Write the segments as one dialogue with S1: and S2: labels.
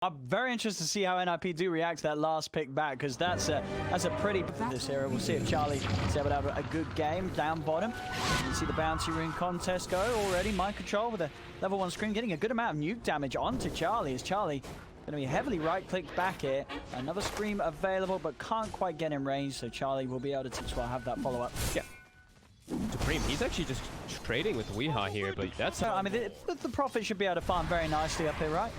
S1: I'm very interested to see how NIP do react to that last pick back, because that's a pretty this era. We'll see if Charlie is able to have a good game down bottom. You can see the bounty rune contest go already. Mind control with a level 1 screen, getting a good amount of nuke damage onto Charlie, as Charlie going to be heavily right-clicked back here. Another scream available, but can't quite get in range, so Charlie will be able to teach well have that follow-up.
S2: Yeah. Supreme, he's actually just trading with Weehaw here, but that's...
S1: I mean, the Prophet should be able to farm very nicely up here, right?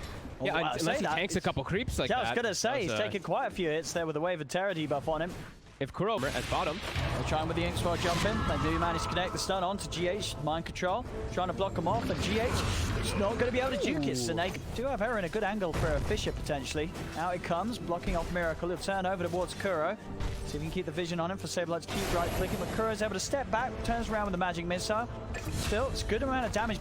S2: Yeah, unless he tanks a couple creeps like that.
S1: I was going to say, he's taken quite a few hits there with the wave of terror debuff on him.
S2: If Kuro at bottom.
S1: They're trying with the Inkswell jump in. They do manage to connect the stun onto GH. Mind control. Trying to block him off, but GH is not going to be able to juke it. So they do have Error in a good angle for a Fisher, potentially. Out it comes, blocking off Miracle. He'll turn over towards Kuro. See if he can keep the vision on him for Saberlight to keep right-clicking. But Kuro's able to step back, turns around with the magic missile. Still, it's a good amount of damage.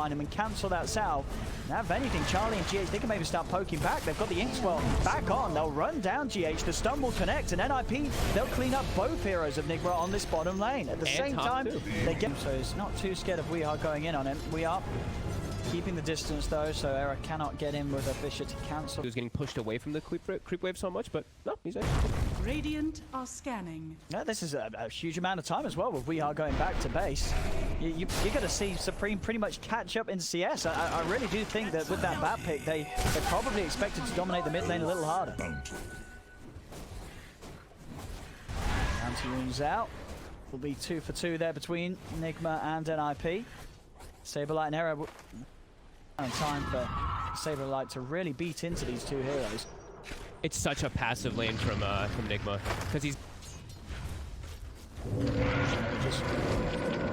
S1: Him and cancel that salve. Now, if anything, Charlie and GH, they can maybe start poking back. They've got the Inkswell back on. They'll run down GH. The stun will connect, and NIP, they'll clean up both heroes of Nigma on this bottom lane. At the same time, they get... So he's not too scared of Weehaw going in on him. We are keeping the distance, though, so Error cannot get in with a Fisher to cancel.
S2: He was getting pushed away from the creep wave so much, but no, he's actually...
S3: Radiant are scanning.
S1: Yeah, this is a huge amount of time as well with Weehaw going back to base. You're going to see Supreme pretty much catch up in CS. I really do think that with that bat pick, they're probably expected to dominate the mid lane a little harder. Bounty runes out. Will be 2 for 2 there between Nigma and NIP. Saberlight and Error. Time for Saberlight to really beat into these two heroes.
S2: It's such a passive lane from Nigma, because he's
S1: just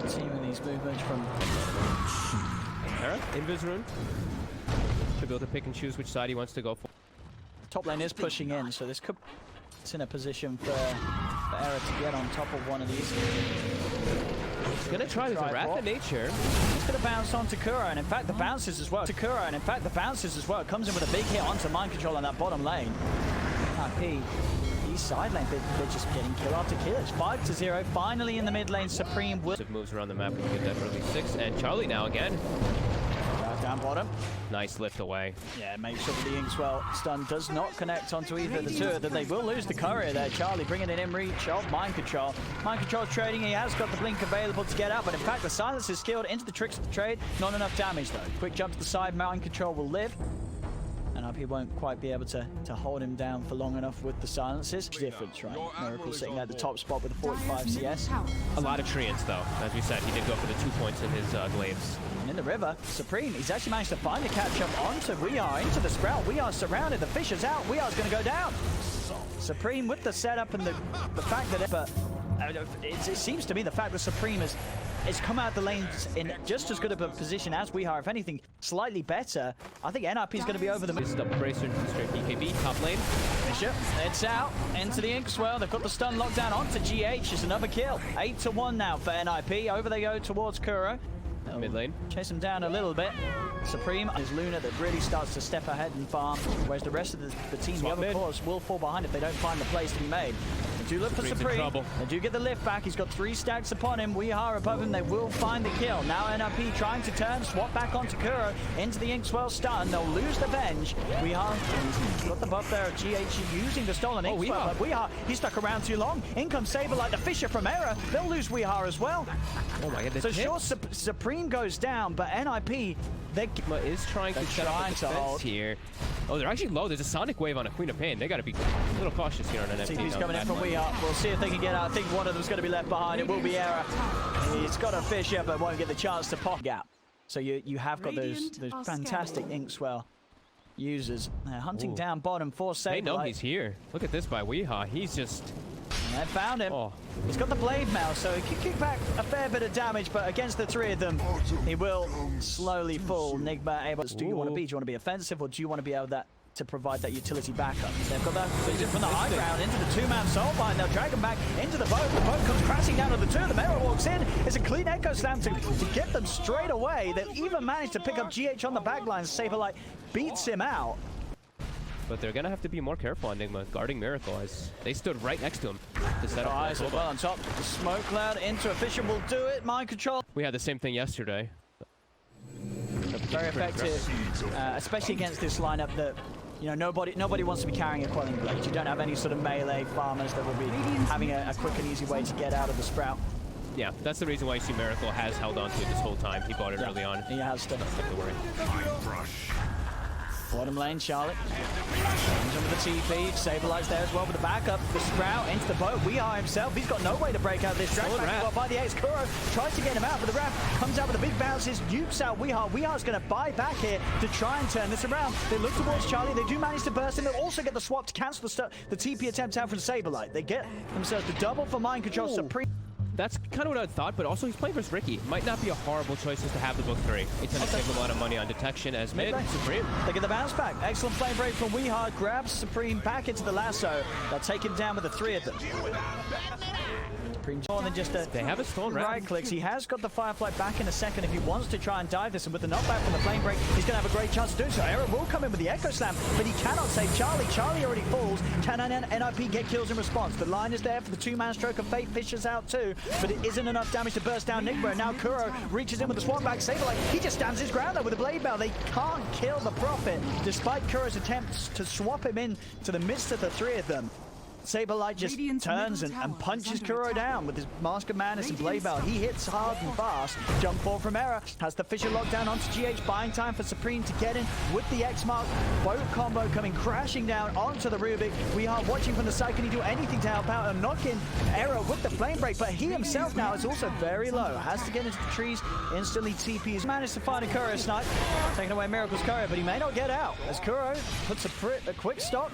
S1: continuing these movements from
S2: Error, Invis rune. Should be able to pick and choose which side he wants to go for.
S1: Top lane is pushing in, so this could it's in a position for Error to get on top of one of these.
S2: He's gonna try with a Wrath of Nature.
S1: He's gonna bounce onto Kuro, and in fact the bounces as well. To Kuro, and in fact the bounces as well. Comes in with a big hit onto Mind Control on that bottom lane. IP, these side lane, they're just getting kill after kill. It's 5-0. Finally in the mid lane, Supreme will...
S2: Moves around the map, we can get that early 6. And Charlie now again.
S1: Down bottom.
S2: Nice lift away.
S1: Yeah, make sure that the Inkswell stun does not connect onto either of the two. That they will lose the courier there. Charlie bringing it in reach of Mind Control. Mind Control trading. He has got the blink available to get out, but in fact the silence is skilled into the tricks of the trade. Not enough damage though. Quick jump to the side. Mind Control will live. And IP won't quite be able to hold him down for long enough with the silences. Difference, right? Miracle sitting at the top spot with a 45 CS.
S2: A lot of treants though. As we said, he did go for the 2 points in his glaives.
S1: In the river, Supreme, he's actually managed to find a catch-up onto Weehaw, into the Sprout. Weehaw surrounded, the Fisher's out, Weeha's going to go down. Supreme with the setup and the fact that it seems to me the fact that Supreme has come out the lanes in just as good of a position as Weehaw, if anything, slightly better. I think NIP is going to be over the...
S2: This is double bracer, straight BKB, top lane.
S1: Fisher, it's out, into the Inkswell. They've got the stun locked down onto GH. It's another kill. 8-1 now for NIP. Over they go towards Kuro.
S2: Mid lane.
S1: Chase him down a little bit. Supreme is Luna that really starts to step ahead and farm, whereas the rest of the team, the other cores, will fall behind if they don't find the place to be made. They do look for Supreme. They do get the lift back. He's got 3 stacks upon him. Weehaw above him. They will find the kill. Now NIP trying to turn, swap back onto Kuro, into the Inkswell stun. They'll lose the Venge. Weehaw got the buff there of GH using the stolen Inkswell. But Weehaw, he stuck around too long. In comes Saberlight, the Fisher from Error. They'll lose Weehaw as well.
S2: Oh my god,
S1: so sure, Supreme goes down, but NIP,
S2: Nigma is trying to set up a defense here. Oh, they're actually low. There's a Sonic Wave on a Queen of Pain. They got to be a little cautious here on NFT.
S1: TP's coming in from Weehaw. We'll see if they can get out. I think one of them's going to be left behind. It will be Error. He's got a Fisher, but won't get the chance to pop gap. So you have got those fantastic Inkswell users hunting down bottom for Saberlight.
S2: They know he's here. Look at this by Weehaw. He's just
S1: They found him.
S2: Oh.
S1: He's got the blade mail, so he can kick back a fair bit of damage, but against the three of them, he will slowly fall. Nigma able to do you want to be? Do you want to be offensive, or do you want to be able to provide that utility backup? They've got that vision from the high ground into the two-man soul bind. They'll drag him back into the boat. The boat comes crashing down on the two. The Mera walks in. It's a clean echo slam to get them straight away. They've even managed to pick up GH on the backline. Saberlight beats him out.
S2: But they're going to have to be more careful on Nigma, guarding Miracle, as they stood right next to him to set up.
S1: Eyes well on top. The smoke cloud into a Fisher will do it. Mind control.
S2: We had the same thing yesterday.
S1: Very effective, especially against this lineup that, you know, nobody wants to be carrying a quelling blade. You don't have any sort of melee farmers that will be having a quick and easy way to get out of the sprout.
S2: Yeah, that's the reason why you see Miracle has held on to it this whole time. He bought it early on.
S1: He has to.
S2: Don't worry.
S1: Bottom lane, Charlotte. Comes in with the TP. Saberlight's there as well with the backup. The Sprout into the boat. Weehaw himself. He's got no way to break out this drag back by the X. Kuro tries to get him out, but the Raph comes out with the big bounces, nukes out Weehaw. Weehaw's going to buy back here to try and turn this around. They look towards Charlie. They do manage to burst him. They also get the swap to cancel the TP attempt out from Saberlight. They get themselves the double for mind control. Supreme.
S2: That's kind of what I thought, but also he's playing versus Ricky. Might not be a horrible choice just to have the book 3. It's going to save a lot of money on detection as mid. Supreme.
S1: They get the bounce back. Excellent flame break from Weehaw. Grabs Supreme back into the lasso. They'll take him down with the three of them. More than just
S2: they have a stone
S1: right clicks. He has got the Firefly back in a second if he wants to try and dive this, and with the knockback from the flame break, he's going to have a great chance to do so. Aaron will come in with the Echo Slam, but he cannot save Charlie. Charlie already falls. Can NIP get kills in response? The line is there for the two-man stroke of fate. Fishes out too, but it isn't enough damage to burst down Nigma. And now Kuro reaches in with the swap back. Saberlight, he just stands his ground there with the blade bell. They can't kill the Prophet, despite Kuro's attempts to swap him in to the midst of the three of them. Saberlight just turns and punches Kuro down with his Mask of Madness and Blade Bell. He hits hard and fast. Jump forward from Era. Has the Fisher locked down onto GH. Buying time for Supreme to get in with the X-Mark. Boat combo coming crashing down onto the Rubik. We are watching from the side. Can he do anything to help out and knock in Era with the Flame Break? But he himself now is also very low. Has to get into the trees. Instantly TP. He's managed to find a Kuro snipe. Taking away Miracle's Kuro, but he may not get out. As Kuro puts a quick stop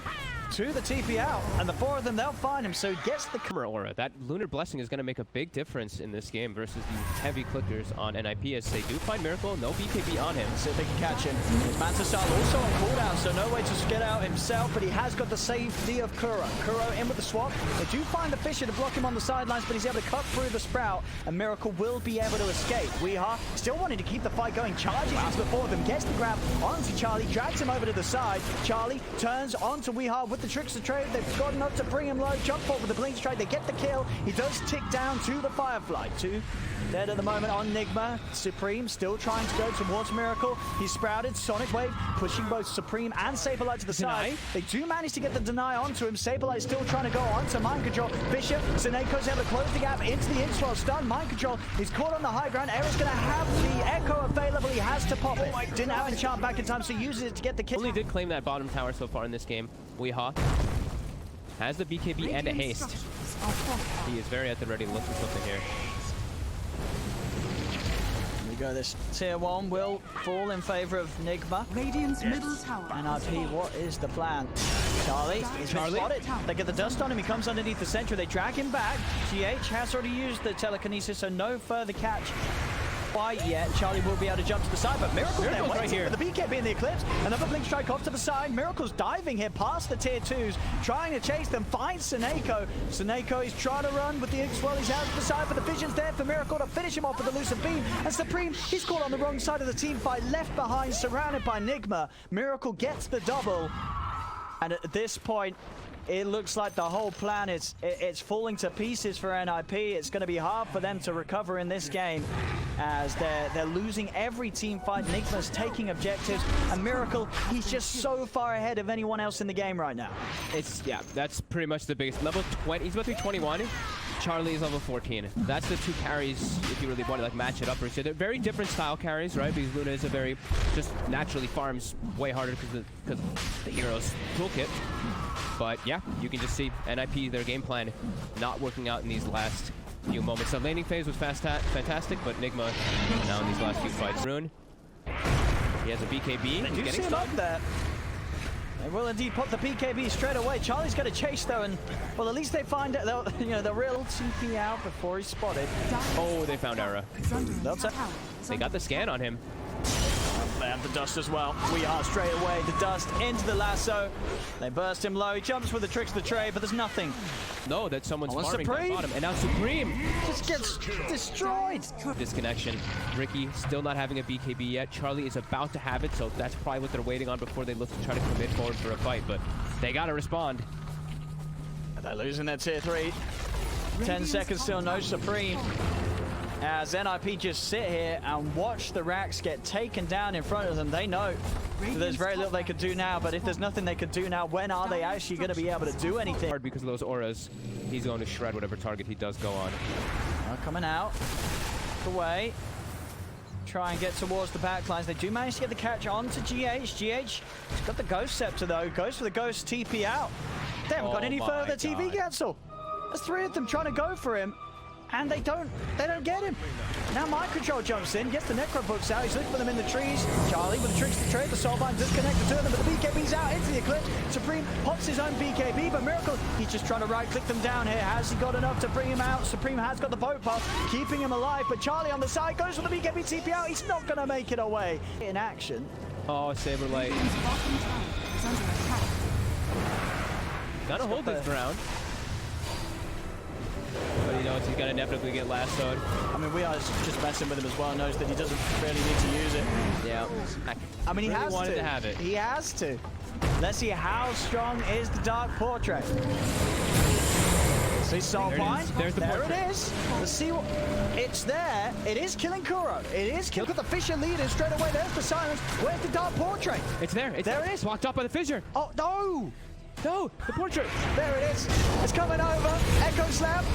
S1: to the TP out, and the four of them, they'll find him, so he gets the
S2: aura. That Lunar Blessing is going to make a big difference in this game versus the heavy clickers on NIP, as they do find Miracle. No BKB on him.
S1: See if they can catch him. Manta Star also on cooldown, so no way to get out himself, but he has got the safety of Kuro. Kuro in with the swap. They do find the Fisher to block him on the sidelines, but he's able to cut through the Sprout, and Miracle will be able to escape. Weehaw still wanting to keep the fight going, charges into the four of them, gets the grab onto Charlie, drags him over to the side. Charlie turns onto Weehaw with the Trickster trade. They've got enough to bring him low. Jump forward with the Blink Strike. They get the kill. He does tick down to the Firefly. Two dead at the moment on Nigma. Supreme still trying to go towards Miracle. He's sprouted. Sonic Wave pushing both Supreme and Saberlight to the side. They do manage to get the deny onto him. Saberlight still trying to go onto Mind Control. Fisher, Sineko's able to close the gap into the inch while stun. Mind Control is caught on the high ground. Era's going to have the Echo available. He has to pop it. Didn't have enchant back in time, so uses it to get the kill.
S2: Only did claim that bottom tower so far in this game. Weehaw has the BKB and a haste. He is very at the ready looking for something here.
S1: Here we go. This tier 1 will fall in favor of Nigma.
S3: Radiant's middle tower.
S1: NIP, what is the plan? Charlie is spotted. They get the dust on him. He comes underneath the sentry. They drag him back. GH has already used the telekinesis, so no further catch quite yet. Charlie will be able to jump to the side, but Miracle's there right here. The BKB in the Eclipse. Another Blink Strike off to the side. Miracle's diving here past the tier 2s, trying to chase them. Finds Sineko. Sineko is trying to run with the X while he's out to the side, but the Vision's there for Miracle to finish him off with the Lucid Beam. And Supreme, he's caught on the wrong side of the team fight, left behind, surrounded by Nigma. Miracle gets the double. And at this point, it looks like the whole plan is it's falling to pieces for NIP. It's going to be hard for them to recover in this game, as they're losing every team fight. Nigma's taking objectives, and Miracle, he's just so far ahead of anyone else in the game right now.
S2: Yeah, that's pretty much the biggest. Level 20, he's about to be 21. Charlie is level 14. That's the two carries if you really want to like match it up. So they're very different style carries, right? Because Luna is a very just naturally farms way harder because the hero's toolkit. But yeah, you can just see NIP, their game plan, not working out in these last few moments. The laning phase was fantastic, but Nigma now in these last few fights. Rune, he has a BKB.
S1: They do see him up there. They will indeed put the BKB straight away. Charlie's going to chase though, and well, at least they find it. The real TP out before he's spotted.
S2: Oh, they found Era. They got the scan on him.
S1: They have the dust as well. We are straight away. The dust into the lasso. They burst him low. He jumps with the tricks of the trade, but there's nothing.
S2: No, that someone's farming
S1: Supreme.
S2: that bottom. And now Supreme
S1: Just gets destroyed.
S2: disconnection. Ricky still not having a BKB yet. Charlie is about to have it, so that's probably what they're waiting on before they look to try to commit forward for a fight. But they got to respond.
S1: They're losing their tier 3. 10 seconds still, no Supreme. As NIP just sit here and watch the racks get taken down in front of them, they know that there's very little they can do now, but if there's nothing they can do now, when are they actually going to be able to do anything?
S2: Hard because of those auras. He's going to shred whatever target he does go on.
S1: Coming out, away, try and get towards the backlines. They do manage to get the catch onto GH. GH has got the Ghost Scepter though, goes for the Ghost TP out. They haven't got any further TV cancel. There's 3 of them trying to go for him. And they don't get him. Now Mind Control jumps in, gets the Necro books out. He's looking for them in the trees. Charlie with the tricks to trade. The Soulbind disconnect the 2 of them, but the BKB's out into the Eclipse. Supreme pops his own BKB, but Miracle, he's just trying to right-click them down here. Has he got enough to bring him out? Supreme has got the boat puff, keeping him alive, but Charlie on the side goes for the BKB TP out. He's not going to make it away. In action.
S2: Oh, Saberlight. Gotta hold his ground. But he knows he's gonna inevitably get lassoed.
S1: I mean, we are just messing with him as well. Knows that he doesn't really need to use it.
S2: Yeah.
S1: I mean, he
S2: really
S1: has
S2: wanted
S1: to.
S2: to have it.
S1: He has to. Let's see how strong is the Dark Portrait. See Soulbind.
S2: There's the portrait.
S1: There it is. Let's see what. It's there. It is killing Kuro. It is killing. Look at the Fissure leader straight away. There's the silence. Where's the Dark Portrait?
S2: It's there.
S1: There it is.
S2: Blocked up by the fissure.
S1: Oh no!
S2: No, the portrait.
S1: There it is. It's coming over. Echo Slam.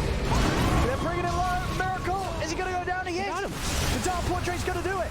S1: They're bringing him low. Miracle. Is he going to go down? He is.
S2: Got him.
S1: The Dark Portrait's going to do it.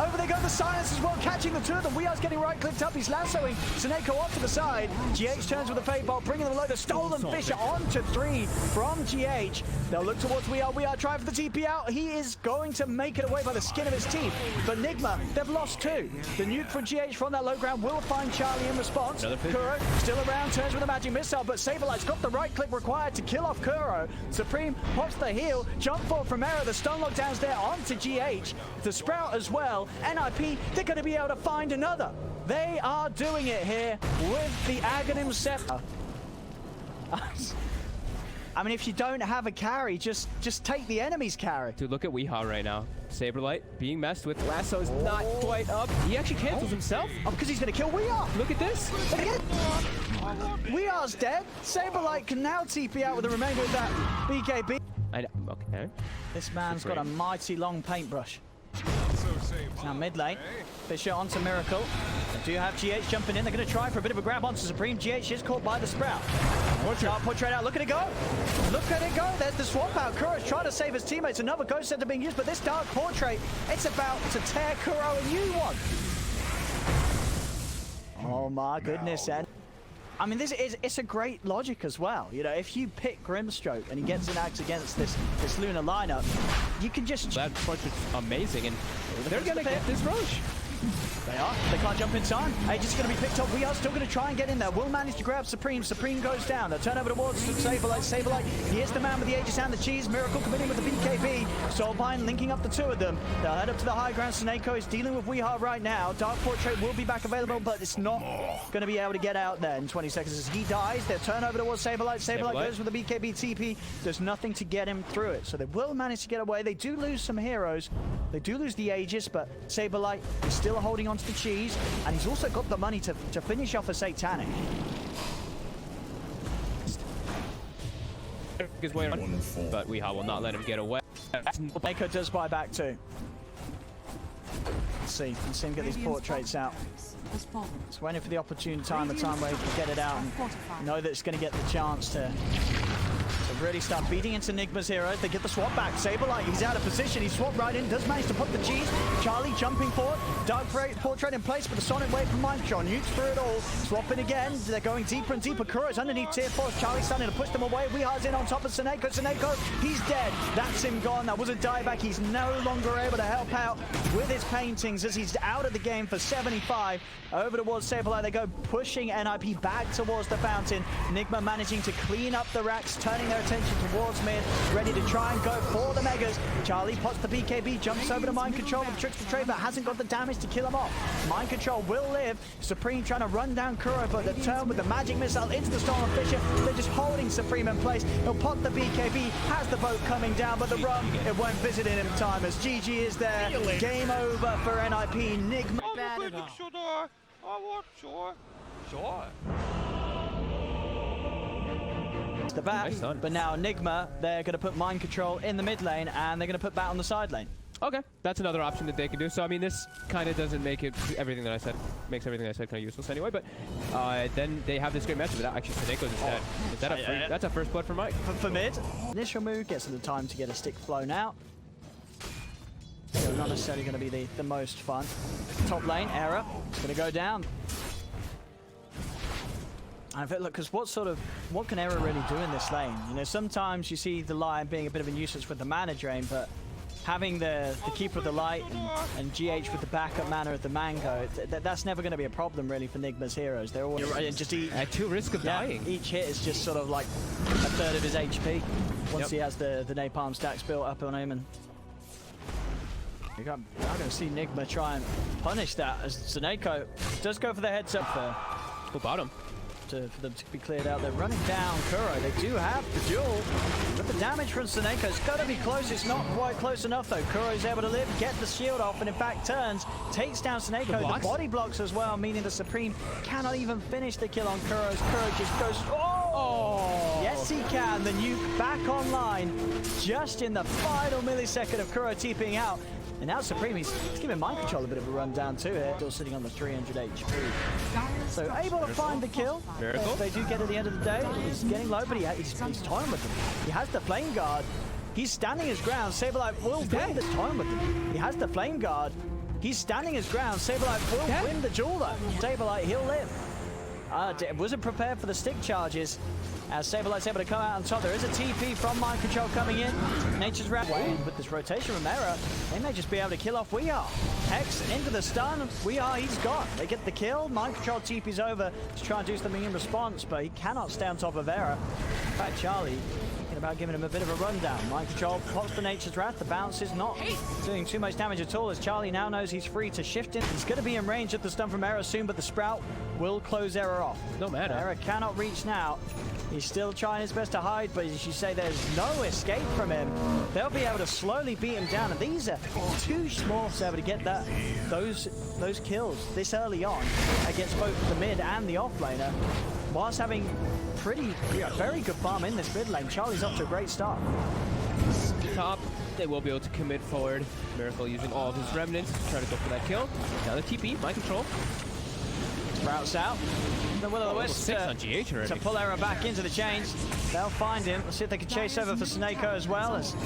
S1: Over they go, the silence as well, catching the 2 of them. We are getting right-clicked up. He's lassoing Seneko off to the side. GH turns with a Fade Bolt, bringing them low. The Stolen Fissure onto 3 from GH. They'll look towards We Are trying for the TP out. He is going to make it away by the skin of his teeth. But Nigma, they've lost 2. The nuke from GH from that low ground will find Charlie in response. Kuro still around, turns with a Magic Missile, but Saberlight's got the right-click required to kill off Kuro. Supreme pops the heal. Jump forward from Era. The stun lockdown's there onto GH. The Sprout as well. NIP, they're going to be able to find another. They are doing it here with the Aghanim Scepter. I mean, if you don't have a carry, just take the enemy's carry.
S2: Dude, look at Weehaw right now. Saberlight being messed with. Lasso's not quite up. He actually cancels himself.
S1: Oh, because he's going to kill Weehaw.
S2: Look at this.
S1: Weehaw's dead. Saberlight can now TP out with the remainder of that BKB.
S2: Okay.
S1: This man's got a mighty long paintbrush. Now mid lane, Fissure onto Miracle. They do have GH jumping in. They're going to try for a bit of a grab onto Supreme. GH is caught by the Sprout. Portrait out. Look at it go. Look at it go. There's the swap out. Kuro's trying to save his teammates. Another Ghost Center being used, but this Dark Portrait, it's about to tear Kuro a new one. Oh my goodness, and I mean, it's a great logic as well. You know, if you pick Grimstroke and he gets an axe against this Luna lineup, you can just...
S2: That portrait's amazing, and they're going to get this Roche.
S1: They are. They can't jump in time. Aegis is going to be picked up. We are still going to try and get in there. Will manage to grab Supreme. Supreme goes down. They'll turn over towards Saberlight. Saberlight, he is the man with the Aegis and the cheese. Miracle committing with the BKB. Soulbind linking up the 2 of them. They'll head up to the high ground. Seneko is dealing with Weehaw right now. Dark Portrait will be back available, but it's not going to be able to get out there in 20 seconds. As he dies, they'll turn over towards Saberlight. Saberlight goes with the BKB TP. There's nothing to get him through it. So they will manage to get away. They do lose some heroes. They do lose the Aegis, but Saberlight is still holding on to the cheese, and he's also got the money to finish off a Satanic.
S2: But Weehaw will not let him get away.
S1: Mako does buy back too. Let's see him get these portraits out. It's waiting for the opportune time, the time where he can get it out and know that it's going to get the chance to really start beating into Nigma's heroes. They get the swap back. Saberlight, he's out of position. He swapped right in, does manage to put the G's. Charlie jumping forward. Dark Portrait in place, but the Sonic Wave from Mind Control. Nukes through it all. Swapping again. They're going deeper and deeper. Kuro's underneath tier 4. Charlie's starting to push them away. Weehar's in on top of Seneko. Seneko, he's dead. That's him gone. That was a dieback. He's no longer able to help out with his paintings as he's out of the game for 75. Over towards Saberlight. They go pushing NIP back towards the fountain. Nigma managing to clean up the racks, turning their attention towards mid, ready to try and go for the Megas. Charlie pots the BKB, jumps over to Mind Control with Tricks the Trade, but hasn't got the damage to kill him off. Mind Control will live. Supreme trying to run down Kuro, but the turn with the magic missile into the Storm of Fisher. They're just holding Supreme in place. He'll pot the BKB, has the boat coming down, but the run, it won't visit in time as GG is there. Game over for NIP. Nigma. The bat,
S2: Nice,
S1: but now Nigma, they're going to put Mind Control in the mid lane and they're going to put Bat on the side lane.
S2: Okay, that's another option that they can do. So I mean, this kind of doesn't make it everything that I said, makes everything I said kind of useless anyway. But then they have this great matchup. That actually Seneco's is dead. Is that a free, that's a first blood for Mike.
S1: For mid, initial move gets the time to get a stick flown out. So not necessarily going to be the most fun. Top lane, error, going to go down. And look, because what can Error really do in this lane? You know, sometimes you see the Lion being a bit of a nuisance with the mana drain, but having the Keeper of the Light and GH with the backup mana of the Mango, that's never going to be a problem really for Nigma's heroes. They're always just
S2: At 2 risk of dying.
S1: Each hit is just sort of like a third of his HP once he has the Napalm stacks built up on him. And I'm going to see Nigma try and punish that as Seneko does go for the heads up there.
S2: Who bottom?
S1: For them to be cleared out. They're running down Kuro. They do have the duel, but the damage from Seneko is going to be close. It's not quite close enough though. Kuro's able to live, get the shield off, and in fact turns, takes down Seneko. The body blocks as well, meaning the Supreme cannot even finish the kill on Kuro. Kuro just goes, oh! Yes, he can. The nuke back online just in the final millisecond of Kuro TPing out. And now Supreme, he's giving Mind Control a bit of a run down too here, still sitting on the 300 HP. So able to find the kill.
S2: Miracle.
S1: They do get at the end of the day. He's getting low, but he's toying with them. He has the Flame Guard. He's standing his ground. Saberlight will win this toying with them. He has the Flame Guard. He's standing his ground. Saberlight will win the duel though. Saberlight, he'll live. Wasn't prepared for the stick charges. As Saberlight's able to come out on top. There is a TP from Mind Control coming in. Nature's Wrath. With this rotation from Error, they may just be able to kill off Weehaw. Hex into the stun. Weehaw, he's gone. They get the kill. Mind Control TP's over to try and do something in response, but he cannot stay on top of Error. In fact, Charlie thinking about giving him a bit of a rundown. Mind Control pops the Nature's Wrath. The bounce is not doing too much damage at all as Charlie now knows he's free to shift in. He's going to be in range of the stun from Error soon, but the Sprout will close Error off.
S2: No matter.
S1: Error cannot reach now. He's still trying his best to hide, but as you say, there's no escape from him. They'll be able to slowly beat him down, and these are too small to be able to get those kills this early on against both the mid and the offlaner, whilst having very good farm in this mid lane. Charlie's off to a great start.
S2: Top, they will be able to commit forward. Miracle using all of his remnants to try to go for that kill. Now the TP, Mind Control.
S1: Sprouts out. The Will-O-Wisp to pull Error back into the chains. They'll find him. Let's see if they can chase over for Seneko as well as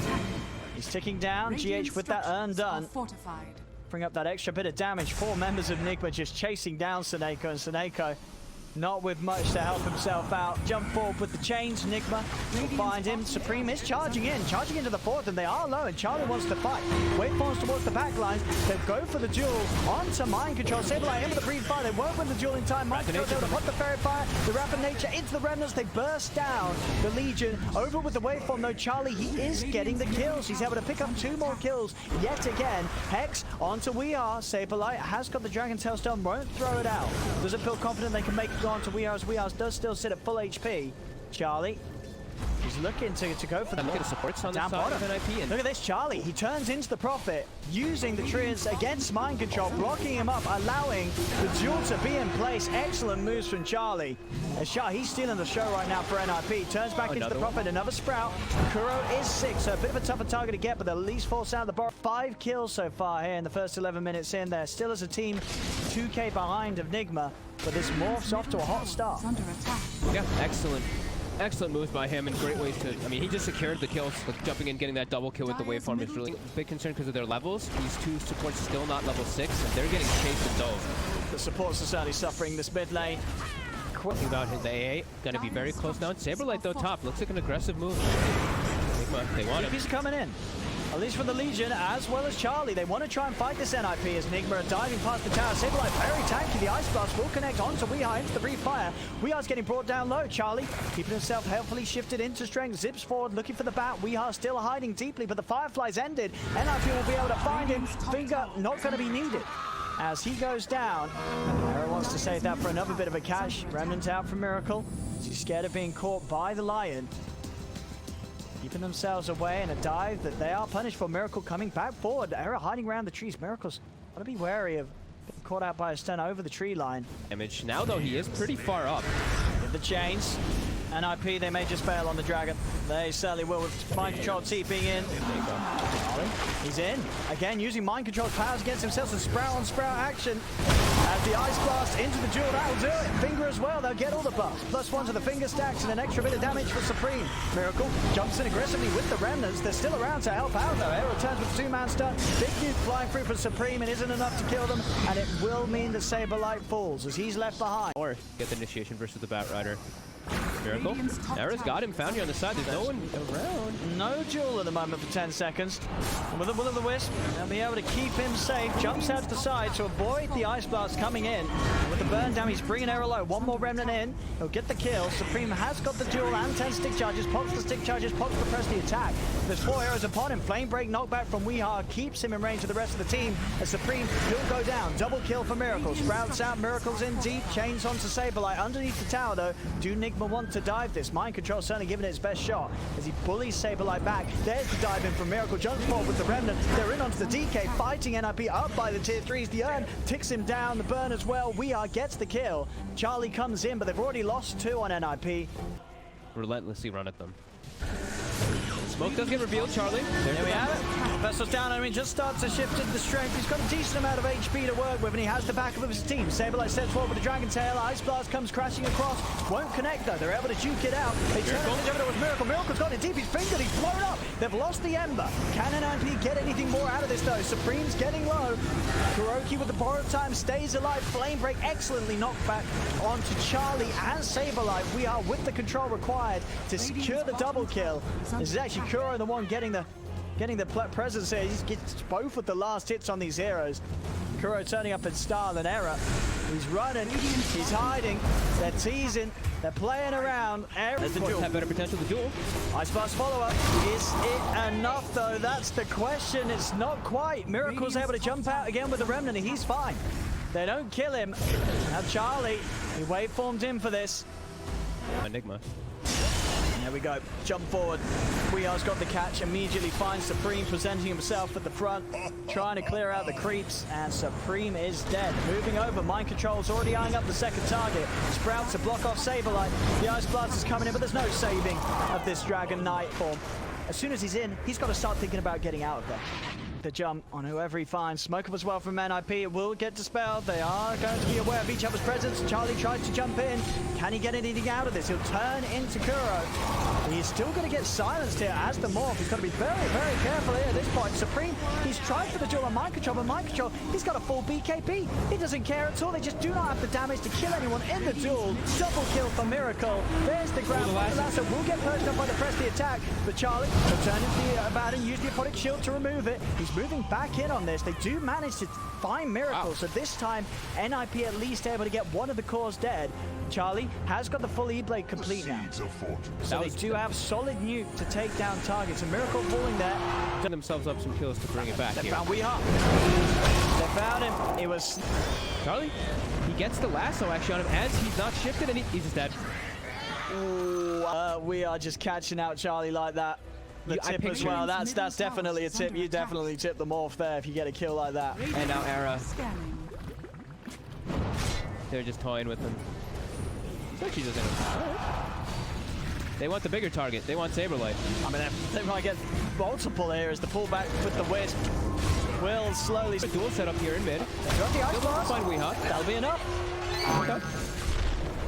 S1: he's ticking down. GH with that earn done. Bring up that extra bit of damage. 4 members of Nigma just chasing down Seneko, and Seneko not with much to help himself out. Jump forward with the chains. Nigma will find him. Supreme is charging into the 4th, and they are low, and Charlie wants to fight. Waveforms towards the back line. They go for the duel onto Mind Control. Saberlight in with the breathe fire. They won't win the duel in time. Mind Control able to put the fairy fire. The rapid nature into the remnants. They burst down the Legion. Over with the waveform though. Charlie, he is getting the kills. He's able to pick up 2 more kills yet again. Hex onto Weehaw. Saberlight has got the Dragon Tail Stone. Won't throw it out. Doesn't feel confident they can make it on to Weehaw. Weehaw does still sit at full HP. Charlie, he's looking to go for the
S2: supports on
S1: down
S2: the side
S1: bottom.
S2: of NIP.
S1: Look at this, Charlie. He turns into the Prophet, using the Treants against Mind Control, blocking him up, allowing the duel to be in place. Excellent moves from Charlie. As he's stealing the show right now for NIP. Turns back into the Prophet, another Sprout. Kuro is 6, so a bit of a tougher target to get, but they'll at least force out the bar. 5 kills so far here in the first 11 minutes in. They're still as a team 2K behind of Nigma, but this morphs off to a hot start.
S2: Yeah, excellent Excellent moves by him and great ways to, I mean, he just secured the kills, like jumping in, getting that double kill with the waveform is really a big concern because of their levels. These two supports still not level 6, and they're getting chased and dove.
S1: The supports are certainly suffering this mid lane.
S2: Thinking about his AA, gonna be very close now. Saberlight though top, looks like an aggressive move. Nigma, they want him.
S1: He's coming in. At least from the Legion, as well as Charlie. They want to try and fight this NIP as Nigma are diving past the tower. Saberlight very tanky. The Ice Blast will connect onto Weeha into the brief fire. Weeha's getting brought down low. Charlie keeping himself helpfully shifted into strength. Zips forward, looking for the bat. Weeha still hiding deeply, but the Firefly's ended. NIP will be able to find him. Finger not going to be needed as he goes down. Era wants to save that for another bit of a cash. Remnant out for Miracle. He's scared of being caught by the Lion. Keeping themselves away in a dive that they are punished for. Miracle coming back forward. Era hiding around the trees. Miracle's got to be wary of being caught out by a stun over the tree line.
S2: Damage. Now, though, he is pretty far up.
S1: With the chains. NIP, they may just bail on the dragon. They certainly will with mind control TPing in. He's in. Again, using mind control powers against himself. Some sprout on sprout action. As the Ice Blast into the duel, that'll do it. Finger as well, they'll get all the buffs. +1 to the finger stacks and an extra bit of damage for Supreme. Miracle jumps in aggressively with the Remnants. They're still around to help out though. Air returns with 2-man stun. Big nuke flying through for Supreme. It isn't enough to kill them, and it will mean that Saberlight falls as he's left behind.
S2: Or get the initiation versus the Batrider. Miracle. Era's got him. Found you on the side. There's no one around.
S1: No duel at the moment for 10 seconds. And with the Will of the Wisp, they'll be able to keep him safe. Jumps out to the side to avoid the Ice Blast coming in. And with the burn down, he's bringing Era low. One more Remnant in. He'll get the kill. Supreme has got the duel and 10 stick charges. Pops the stick charges. Pops to press the attack. There's 4 arrows upon him. Flame break knockback from Weeha keeps him in range of the rest of the team. As Supreme will go down. Double kill for Miracle. Sprouts out. Miracle's in deep. Chains onto Saberlight. Underneath the tower though, do Nigma want to dive this? Mind control certainly giving it its best shot as he bullies Saberlight back. There's the dive in from Miracle. Jumps forward with the Remnant. They're in onto the DK, fighting NIP up by the tier 3s. The urn ticks him down. The burn as well. Weeha gets the kill. Charlie comes in, but they've already lost 2 on NIP.
S2: Relentlessly run at them. Smoke does get revealed, Charlie.
S1: There we have it. Vessel's down. I mean, just starts to shift into the strength. He's got a decent amount of HP to work with, and he has the backup of his team. Saberlight steps forward with the Dragon Tail. Ice Blast comes crashing across. Won't connect, though. They're able to juke it out. They turn it over to Miracle. Miracle's got it deep. He's fingered. He's blown up. They've lost the Ember. Can NIP get anything more out of this, though? Supreme's getting low. Kuroki with the borrowed time stays alive. Flame break excellently knocked back onto Charlie and Saberlight. We are with the control required to secure the double kill. This is actually Kuro the one getting the presence here. He gets both of the last hits on these heroes. Kuro turning up in style and Era. He's running, he's hiding, they're teasing, they're playing around.
S2: There's the duel. Have better potential, the duel.
S1: Ice Blast follow-up. Is it enough though? That's the question. It's not quite. Miracle's able to jump out again with the Remnant and he's fine. They don't kill him. Now Charlie, he waveformed in for this.
S2: Nigma.
S1: There we go. Jump forward. Weeha's got the catch. Immediately finds Supreme presenting himself at the front, trying to clear out the creeps, and Supreme is dead. Moving over. Mind control's already eyeing up the second target. Sprouts to block off Saberlight. The Ice Blast is coming in, but there's no saving of this Dragon Knight form. As soon as he's in, he's got to start thinking about getting out of there. The jump on whoever he finds. Smoke up as well from NIP. It will get dispelled. They are going to be aware of each other's presence. Charlie tries to jump in. Can he get anything out of this? He'll turn into Kuro. He's still going to get silenced here as the morph. He's got to be very, very careful here at this point. Supreme, he's tried for the duel on Mind Control, but Mind Control, he's got a full BKB. He doesn't care at all. They just do not have the damage to kill anyone in the duel. Double kill for Miracle. There's the ground. The lasso will get perched up by the press the attack, but Charlie will turn into the about and use the Apodic Shield to remove it. He's moving back in on this. They do manage to find Miracle, so this time NIP at least able to get one of the cores dead. Charlie has got the full E-Blade complete now. So they do have solid nuke to take down targets. A Miracle falling there.
S2: Done themselves up some kills to bring it back
S1: They
S2: here.
S1: found Weeha. They found him. It was...
S2: Charlie, he gets the lasso actually on him as he's not shifted and he's just dead.
S1: Ooh, we are just catching out Charlie like that. The tip as well. That's definitely a tip. You definitely tip the morph there if you get a kill like that.
S2: And now Era. They're just toying with him. Actually doesn't. They want the bigger target. They want Saberlight.
S1: I mean, they might get multiple here as the pullback with the Wisp will slowly...
S2: Dual setup here in mid.
S1: Got the Ice Blast.
S2: Find Weeha.
S1: That'll be enough.
S2: Okay.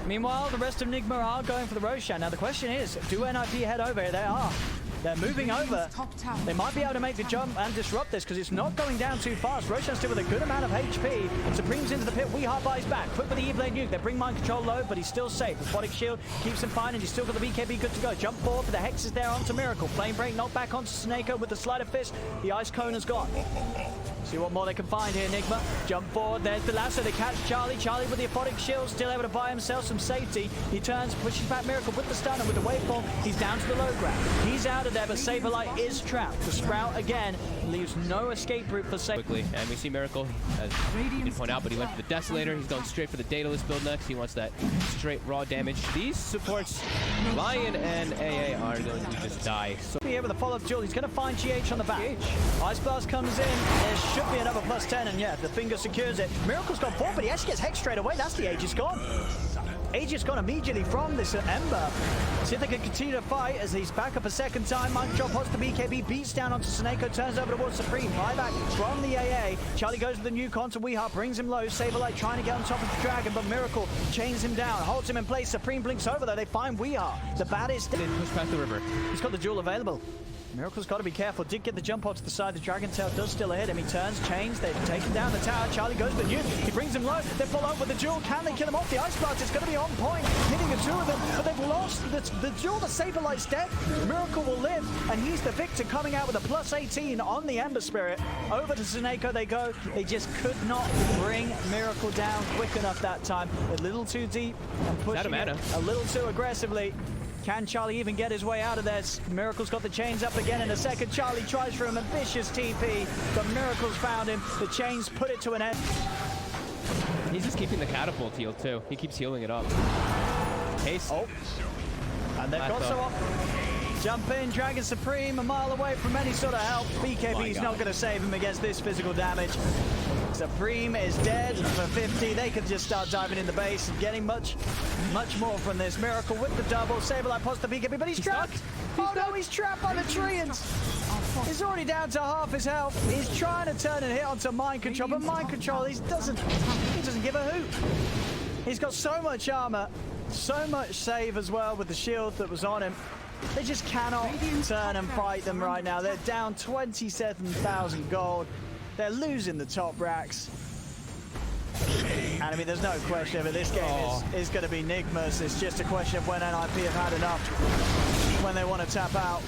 S1: Meanwhile, the rest of Nigma are going for the Roshan. Now the question is, do NIP head over here? They are. They're moving over. They might be able to make the jump and disrupt this because it's not going down too fast. Roshan still with a good amount of HP. Supreme's into the pit. Weehaw buys back. Quick with the E-Blade nuke. They bring mind control low, but he's still safe. The Spottic Shield keeps him fine, and he's still got the BKB good to go. Jump forward for the Hex is there onto Miracle. Flame Break knocked back onto Snako with the Sleight of Fist. The Ice Cone has gone. See what more they can find here, Nigma. Jump forward. There's the lasso. They catch Charlie. Charlie with the Aphotic Shield, still able to buy himself some safety. He turns, pushes back Miracle with the stun and with the waveform. He's down to the low ground. He's out of there, but Saberlight is trapped. The Sprout again leaves no escape route for Saber.
S2: Quickly, and we see Miracle, as you did point out, but he went for the Desolator. He's going straight for the Daedalus build next. He wants that straight raw damage. These supports, Lion and AA, are going to just die. So
S1: here with a follow-up duel. He's going to find GH on the back. Ice Blast comes in. There should be another +10, and yeah, the finger secures it. Miracle's gone forward, but he actually gets Hex straight away. That's the Aegis gone. Aegis gone immediately from this Ember. See if they can continue to fight as he's back up a second time. Mind Control pots the BKB, beats down onto Snako, turns over towards Supreme. Buyback from the AA. Charlie goes with the nuke onto Weehaw, brings him low. Saberlight trying to get on top of the Dragon, but Miracle chains him down, holds him in place. Supreme blinks over though. They find Weehaw. The baddest.
S2: they push past the river.
S1: He's got the jewel available. Miracle's got to be careful. Did get the jump onto the side. The Dragon Tail does still hit him. He turns, chains. They've taken down the tower. Charlie goes with the nuke. He brings him low. They follow up with the jewel. Can they kill him off? The Ice Blast is going to be on point, hitting the two of them, but they've lost the jewel. The Saberlight's dead. Miracle will live, and he's the victor, coming out with a +18 on the Ember Spirit. Over to Snako they go. They just could not bring Miracle down quick enough that time. A little too deep and pushing it a little too aggressively. Can Charlie even get his way out of this? Miracle's got the chains up again in a second. Charlie tries for him, a vicious TP, but Miracle's found him. The chains put it to an end.
S2: He's just keeping the catapult healed too. He keeps healing it up. Haste.
S1: Oh. And they've got so off. Jump in, Dragon Supreme, a mile away from any sort of help. BKB's not going to save him against this physical damage. Supreme is dead for 50. They could just start diving in the base and getting much more from this. Miracle with the double. Saberlight pots the BKB, but he's trapped. Oh no, he's trapped by the Treants. He's already down to half his health. He's trying to turn and hit onto Mind Control, but Mind Control, he doesn't give a hoot. He's got so much armor, so much save as well with the shield that was on him. They just cannot turn and fight them right now. They're down 27,000 gold. They're losing the top racks. And I mean, there's no question of it. This game is going to be Nigma's. It's just a question of when NIP have had enough, when they want to tap out.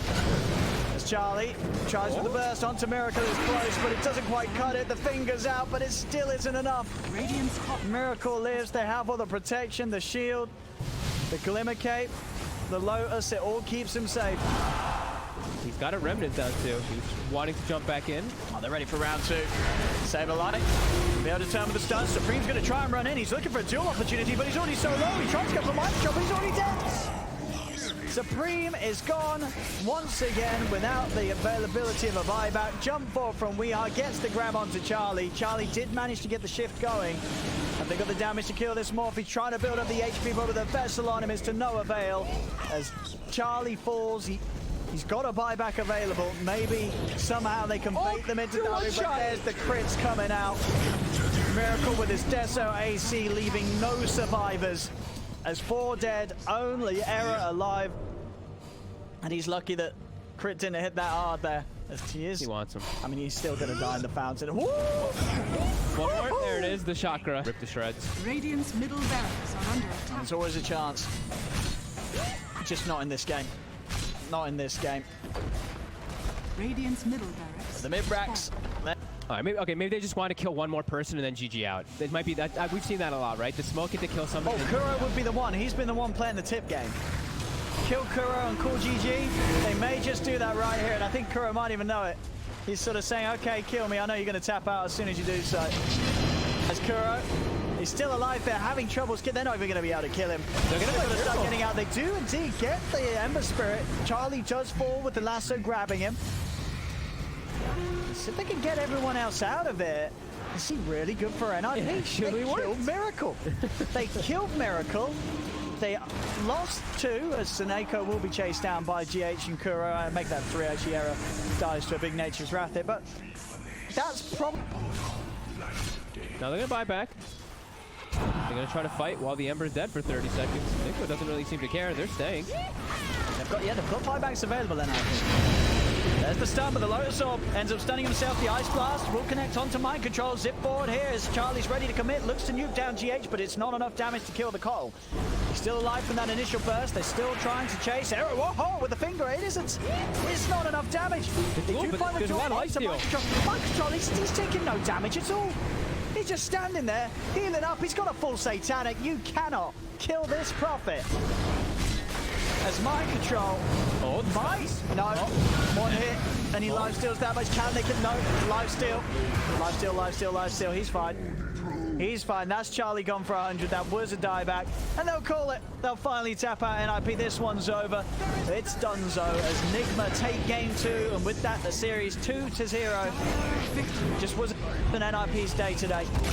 S1: As Charlie tries with the burst onto Miracle, it's close, but it doesn't quite cut it. The finger's out, but it still isn't enough. Miracle lives. They have all the protection, the shield, the Glimmer Cape, the Lotus. It all keeps him safe.
S2: He's got a Remnant down too. He's wanting to jump back in.
S1: Oh, they're ready for round two. Saberlight be able to turn with the stun. Supreme's going to try and run in. He's looking for a duel opportunity, but he's already so low. He tries to go for Mind Control, but he's already dead. Supreme is gone once again without the availability of a buyback. Jump forward from Weehaw, gets the grab onto Charlie. Charlie did manage to get the shift going. Have they got the damage to kill this Morph? He's trying to build up the HP, but with the vessel on him is to no avail. As Charlie falls, he's got a buyback available. Maybe somehow they can bait them into dying, but there's the crits coming out. Miracle with his Deso AC, leaving no survivors. As 4 dead, only Error alive. And he's lucky that crit didn't hit that hard there. As he
S2: wants him.
S1: I mean, he's still going to die in the fountain. Woo!
S2: One more. There it is, the chakra. Rip to shreds.
S3: Radiant's middle barracks are under attack.
S1: There's always a chance. Just not in this game. Not in this game.
S3: Radiant's middle barracks.
S1: The mid-racks.
S2: All right, maybe they just want to kill one more person and then GG out. It might be that. We've seen that a lot, right? The smoke it to kill somebody.
S1: Oh, Kuro would be the one. He's been the one playing the tip game. Kill Kuro and call GG. They may just do that right here, and I think Kuro might even know it. He's sort of saying, okay, kill me. I know you're going to tap out as soon as you do so. As Kuro, he's still alive. They're having troubles. They're not even going to be able to kill him. They're going to start getting out. They do indeed get the Ember Spirit. Charlie does fall with the lasso grabbing him. See if they can get everyone else out of it. Is he really good for NIP? They killed Miracle. They killed Miracle. They lost 2, as Snako will be chased down by GH and Kuro. I make that 3 actually. Error dies to a big Nature's Wrath there, but that's probably...
S2: Now they're going to buy back. They're gonna try to fight while the Ember's dead for 30 seconds. Nigma doesn't really seem to care. They're staying.
S1: They've got buybacks available then, I think. There's the stun, but the Lotus Orb ends up stunning himself. The Ice Blast will connect onto Mind Control. Zip forward here as Charlie's ready to commit. Looks to nuke down GH, but it's not enough damage to kill the Cole. He's still alive from that initial burst. They're still trying to chase. Arrow, whoa, with the finger. It's not enough damage. They do find the drop onto Mind Control. Mind Control, he's taking no damage at all. He's just standing there, healing up. He's got a full Satanic. You cannot kill this Prophet. As Mind Control might. No. One hit, and he life steals that much. Can they? No. Life steal. Life steal. He's fine. He's fine. That's Charlie gone for 100. That was a dieback. And they'll call it. They'll finally tap out NIP. This one's over. It's donezo as Nigma take game 2. And with that, the series 2-0. Just wasn't an NIP's day today.